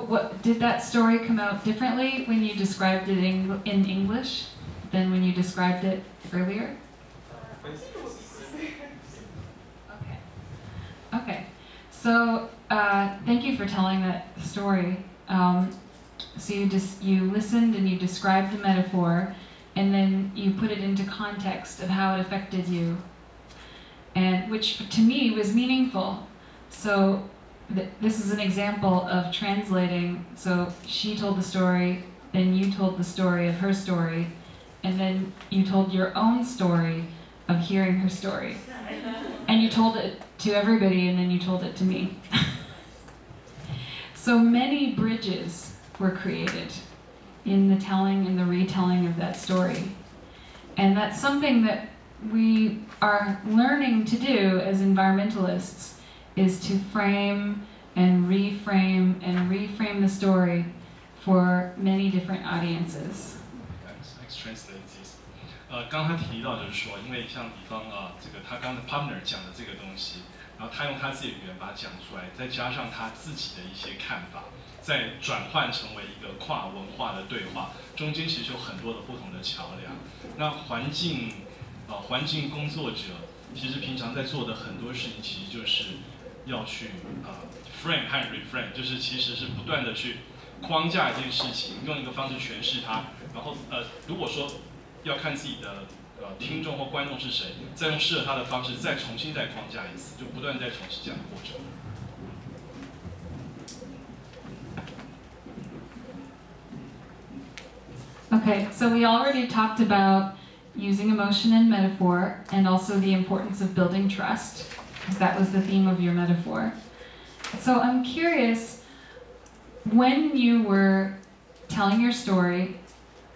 what did that story come out differently when you described it in English than when you described it earlier? Okay. So thank you for telling that story. So you listened and you described the metaphor, and then you put it into context of how it affected you, and which to me was meaningful. So this is an example of translating. So she told the story, then you told the story of her story, and then you told your own story of hearing her story. And you told it to everybody, and then you told it to me. So many bridges were created in the telling and the retelling of that story. And that's something that we are learning to do as environmentalists, is to frame and reframe the story for many different audiences. Let's translate this. 刚他提到就是说，因为像比方这个他刚才 partner 讲的这个东西，然后他用他自己的语言把它讲出来，再加上他自己的一些看法，再转换成为一个跨文化的对话，中间其实有很多的不同的桥梁。那环境工作者其实平常在做的很多事情，其实就是要去frame 和 reframe， 就是其实是不断的去框架一件事情，用一个方式诠释它，然后如果说要看自己的听众或观众是谁，再用适合他的方式再重新再框架一次，就不断再重复这样的过程。Okay, so we already talked about using emotion and metaphor, and also the importance of building trust, because that was the theme of your metaphor. So I'm curious, when you were telling your story,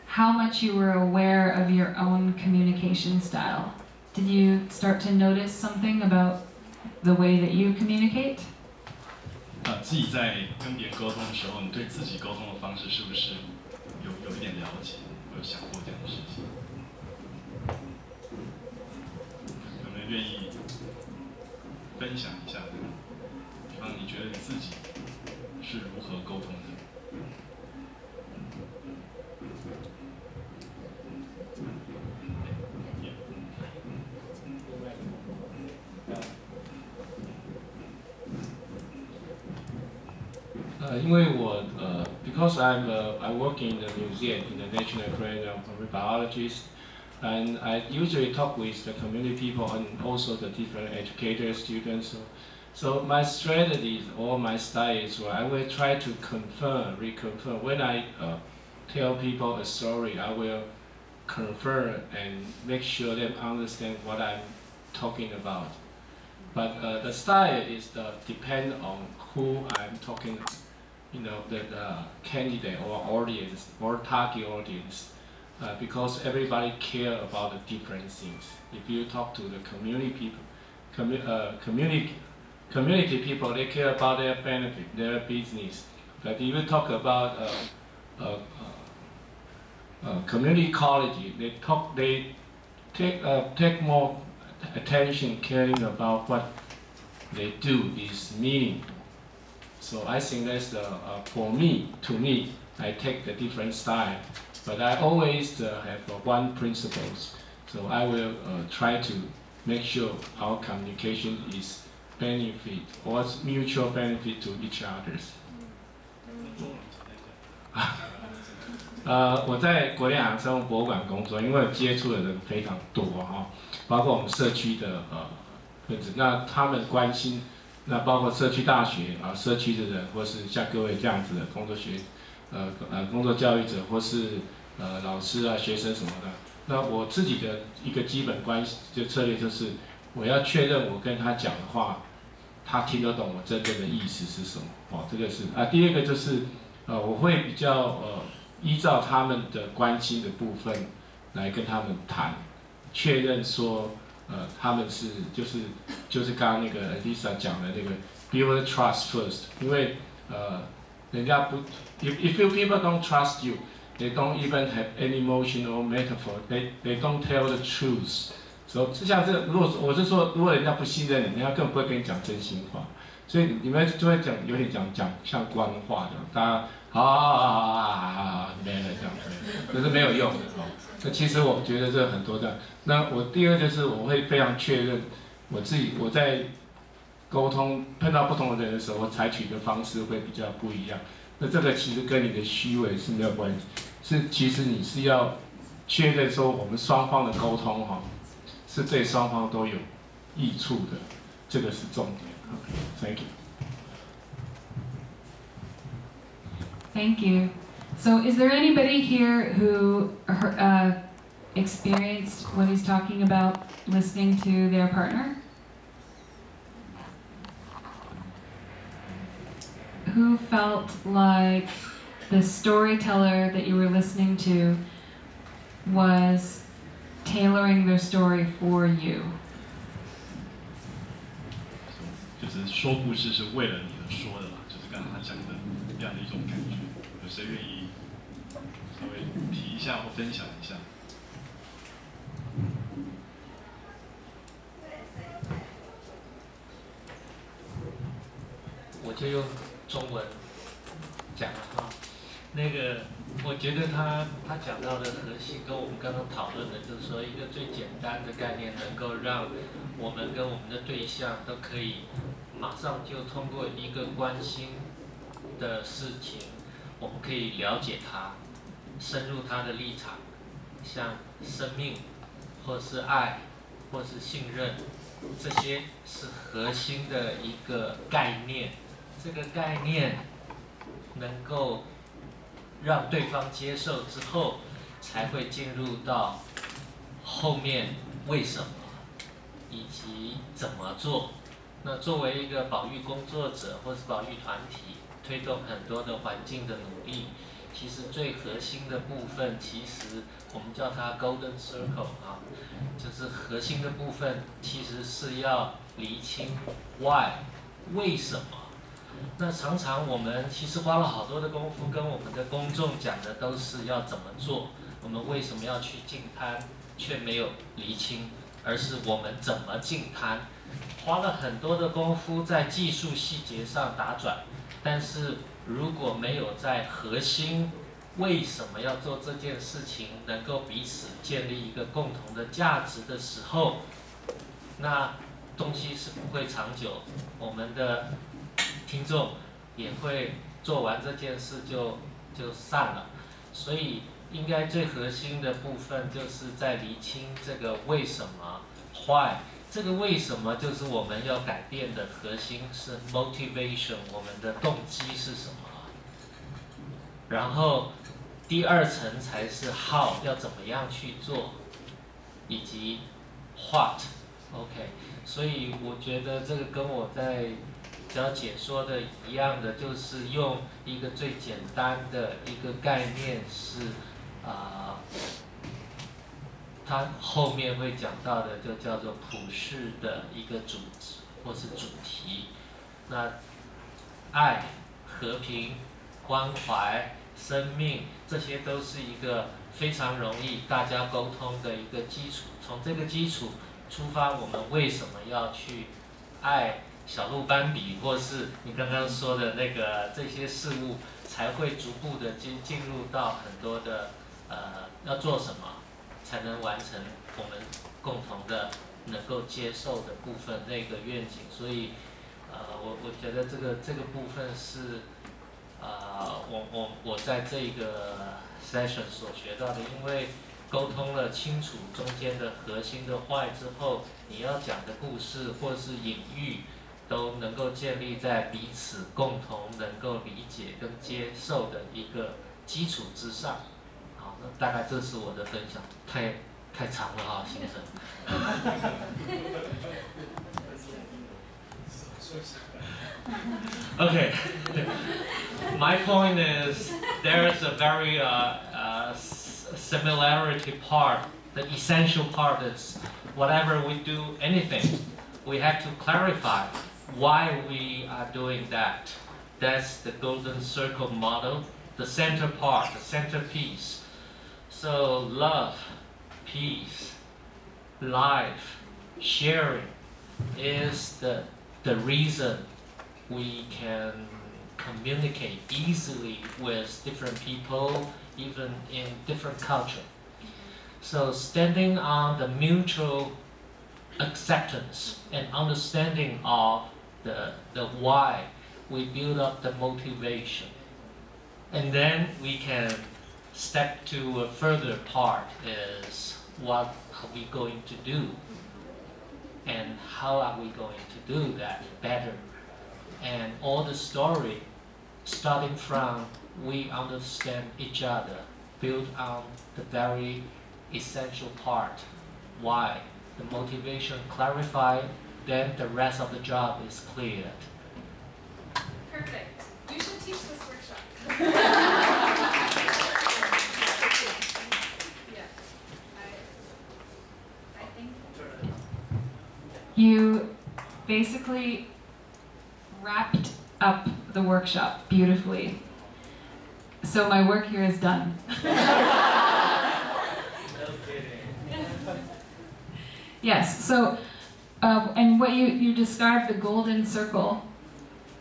how much you were aware of your own communication style. Did you start to notice something about the way that you communicate? 自己在跟别人沟通的时候，你对自己沟通的方式是不是有一点了解？有想过这样的事情？有没有愿意分享一下这个？比方你觉得你自己是如何沟通的？ 因为我because I work in the museum in the National Aquarium of Marine Biologists, and I usually talk with the community people and also the different educators, students. So my strategies or my style is where I will try to reconfirm. When I tell people a story, I will confirm and make sure they understand what I'm talking about. But the style is depend on who I'm talking. You know, the candidate or audience or target audience, because everybody care about the different things. If you talk to the community people, community people, they care about their benefit, their business. But if you talk about community college, they take more attention, caring about what they do is meaningful. So I think that's for me, to me, I take the different style, but I always have one principle. So I will try to make sure our communication is benefit or mutual benefit to each others. 我在国立海洋生物博物馆工作，因为接触的人非常多哈，包括我们社区的分子，那他们关心。 那包括社区大学社区的人，或是像各位这样子的工作教育者，或是老师学生什么的。那我自己的一个基本策略就是，我要确认我跟他讲的话，他听得懂我真正的意思是什么。这个是第二个就是我会比较依照他们的关心的部分来跟他们谈，确认说。 他们是就是刚刚那个 Aliza 讲的那个 build trust first， 因为人家不 if you people don't trust you, they don't even have any emotion or metaphor, they don't tell the truth。So 像这如果我是说，如果人家不信任你，人家根本不会跟你讲真心话。所以你们就会有点讲像官话这样，大家好，没了这样，可是没有用的哦。那其实我觉得这很多的。那我第二就是我会非常确认我在沟通碰到不同的人的时候，我采取的方式会比较不一样。那这个其实跟你的虚伪是没有关系，是其实你是要确认说我们双方的沟通哈，是对双方都有益处的，这个是重点。Thank you. Thank you. So, is there anybody here who experienced what he's talking about, listening to their partner? Who felt like the storyteller that you were listening to was tailoring their story for you? 就是说故事是为了你而说的嘛，就是刚刚他讲的这样的一种感觉。有谁愿意稍微提一下或分享一下？我就用中文讲了哈。那个，我觉得他讲到的核心跟我们刚刚讨论的，就是说一个最简单的概念，能够让我们跟我们的对象都可以马上就通过一个关心的事情，我们可以了解他，深入他的立场，像生命，或是爱，或是信任，这些是核心的一个概念。这个概念能够让对方接受之后，才会进入到后面为什么，以及怎么做。那作为一个保育工作者或是保育团体，推动很多的环境的努力，其实最核心的部分，其实我们叫它 Golden Circle 啊，就是核心的部分，其实是要厘清 why 为什么。那常常我们其实花了好多的功夫，跟我们的公众讲的都是要怎么做，我们为什么要去净滩，却没有厘清，而是我们怎么净滩，花了很多的功夫在技术细节上打转，但是如果没有在核心为什么要做这件事情，能够彼此建立一个共同的价值的时候，那东西是不会长久，我们的听众也会做完这件事就散了。所以应该最核心的部分就是在厘清这个为什么 why， 这个为什么就是我们要改变的核心是 motivation， 我们的动机是什么，然后第二层才是 how， 要怎么样去做，以及 what。OK， 所以我觉得这个跟我在要解说的一样的，就是用一个最简单的一个概念是，它后面会讲到的就叫做普世的一个主旨或是主题。那爱、和平、关怀、生命，这些都是一个非常容易大家沟通的一个基础。从这个基础出发，我们为什么要去爱小鹿斑比，或是你刚刚说的那个这些事物，才会逐步的进入到很多的要做什么，才能完成我们共同的能够接受的部分那个愿景。所以我觉得这个部分是我在这个 session 所学到的，因为沟通了清楚中间的核心的why之后，你要讲的故事或是隐喻，都能够建立在彼此共同能够理解跟接受的一个基础之上。好，那大概这是我的分享，太长了哈，行程。Okay, my point is there is a very similarity part. The essential part is whatever we do, anything, we have to clarify why we are doing that. That's the golden circle model, the center part, the centerpiece. So love, peace, life, sharing is the reason we can communicate easily with different people, even in different culture. So standing on the mutual acceptance and understanding of the why, we build up the motivation. And then we can step to a further part is what are we going to do? And how are we going to do that better? And all the story, starting from we understand each other, build on the very essential part, why, the motivation clarified, then the rest of the job is cleared. Perfect. You should teach this workshop. Yeah, I think You basically wrapped up the workshop beautifully. So my work here is done. Yes, so, and what you described, the golden circle,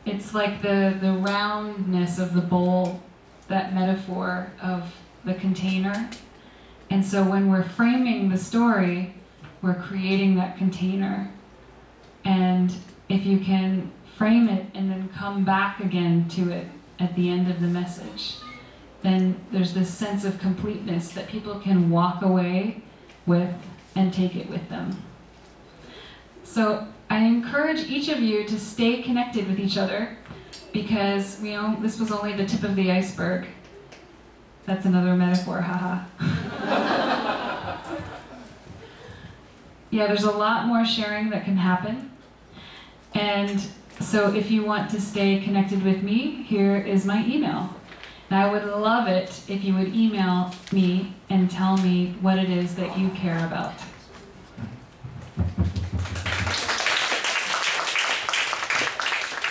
it's like the roundness of the bowl, that metaphor of the container. And so when we're framing the story, we're creating that container. And if you can frame it and then come back again to it at the end of the message, then there's this sense of completeness that people can walk away with and take it with them. So I encourage each of you to stay connected with each other, because this was only the tip of the iceberg. That's another metaphor, haha. Yeah, there's a lot more sharing that can happen. And so if you want to stay connected with me, here is my email. And I would love it if you would email me and tell me what it is that you care about.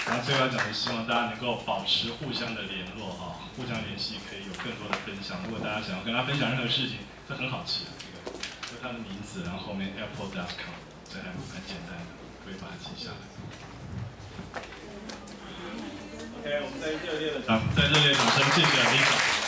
然后最后要讲的，希望大家能够保持互相的联络哈，互相联系，可以有更多的分享。如果大家想要跟他分享任何事情，这很好记的，就他的名字，然后后面 apple.com， 这还蛮简单的，可以把它记下来。OK， 我们再热烈的掌声，谢谢 Aliza。